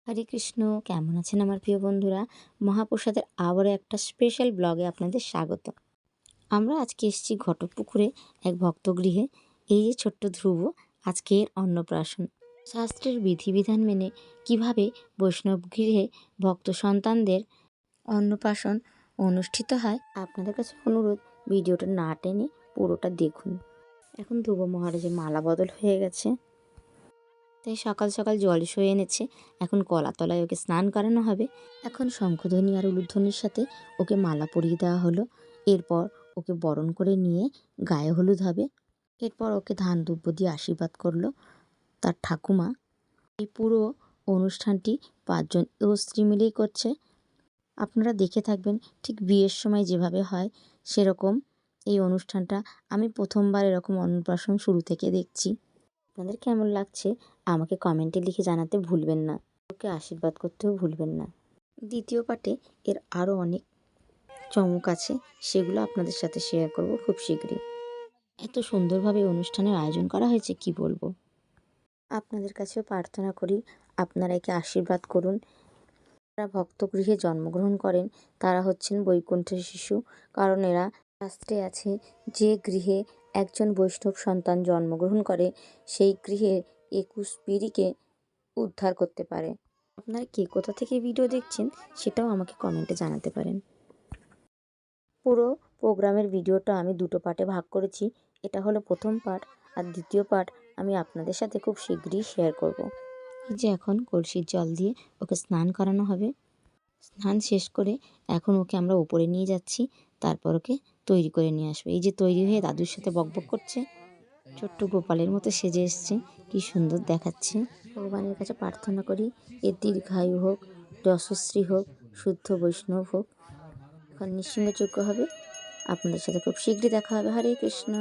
হরে কৃষ্ণ। কেমন আছেন আমার প্রিয় বন্ধুরা? মহাপ্রসাদের আবারও একটা স্পেশাল ব্লগে আপনাদের স্বাগত। আমরা আজকে এসেছি ঘটকপুকুরে এক ভক্তগৃহে। এই যে ছোট্ট ধ্রুব, আজকের অন্নপ্রাশন। শাস্ত্রের বিধিবিধান মেনে কিভাবে বৈষ্ণব গৃহে ভক্ত সন্তানদের অন্নপ্রাশন অনুষ্ঠিত হয়, আপনাদের কাছে অনুরোধ, ভিডিওটা না টেনে পুরোটা দেখুন। এখন ধ্রুব মহারাজের মালা বদল হয়ে গেছে, তাই সকাল সকাল জলসই এনেছে। এখন কলাতলায় ওকে স্নান করানো হবে। এখন শঙ্খধ্বনি আর উলুধ্বনির সাথে ওকে মালা পরিয়ে দেওয়া হলো। এরপর ওকে বরণ করে নিয়ে গায়ে হলুদ হবে। এরপর ওকে ধান দুব্য দিয়ে আশীর্বাদ করলো তার ঠাকুমা। এই পুরো অনুষ্ঠানটি 5 জন স্ত্রী মিলেই করছে। আপনারা দেখে থাকবেন, ঠিক বিয়ের সময় যেভাবে হয় সেরকম এই অনুষ্ঠানটা। আমি প্রথমবার এরকম অন্নপ্রাশন শুরু থেকে দেখছি। আপনাদের কেমন লাগছে আমাকে কমেন্টে লিখে জানাতে ভুলবেন না। ওকে আশীর্বাদ করতেও ভুলবেন না। দ্বিতীয় পার্টে এর আরও অনেক চমক আছে, সেগুলো আপনাদের সাথে শেয়ার করব খুব শীঘ্রই। এত সুন্দরভাবে অনুষ্ঠানের আয়োজন করা হয়েছে, কি বলবো। আপনাদের কাছেও প্রার্থনা করি আপনারা একে আশীর্বাদ করুন। যারা ভক্তগৃহে জন্মগ্রহণ করেন তারা হচ্ছেন বৈকুণ্ঠের শিশু, কারণ এরা শাস্ত্রে আছে যে গৃহে একজন বৈষ্ণব সন্তান জন্মগ্রহণ করে সেই গৃহের 21 পিঁড়িকে উদ্ধার করতে পারে। আপনারা কে কোথা থেকে ভিডিও দেখছেন সেটাও আমাকে কমেন্টে জানাতে পারেন। পুরো প্রোগ্রামের ভিডিওটা আমি 2টো পার্টে ভাগ করেছি। এটা হলো প্রথম পার্ট, আর দ্বিতীয় পার্ট আমি আপনাদের সাথে খুব শীঘ্রই শেয়ার করব। এই যে এখন কলসির জল দিয়ে ওকে স্নান করানো হবে। স্নান শেষ করে এখন ওকে আমরা উপরে নিয়ে যাচ্ছি, তারপর ওকে তৈরি করে নিয়ে আসবো। এই যে তৈরি হয়ে দাদুর সাথে বকবক করছে, ছোট্ট গোপালের মতো সেজে এসছে, কি সুন্দর দেখাচ্ছে। ভগবানের কাছে প্রার্থনা করি এর দীর্ঘায়ু হোক, যশস্বী হোক, শুদ্ধ বৈষ্ণব হোক। এখন নিঃসিংহযজ্ঞ হবে। আপনাদের সাথে খুব শীঘ্রই দেখা হবে। হরে কৃষ্ণ।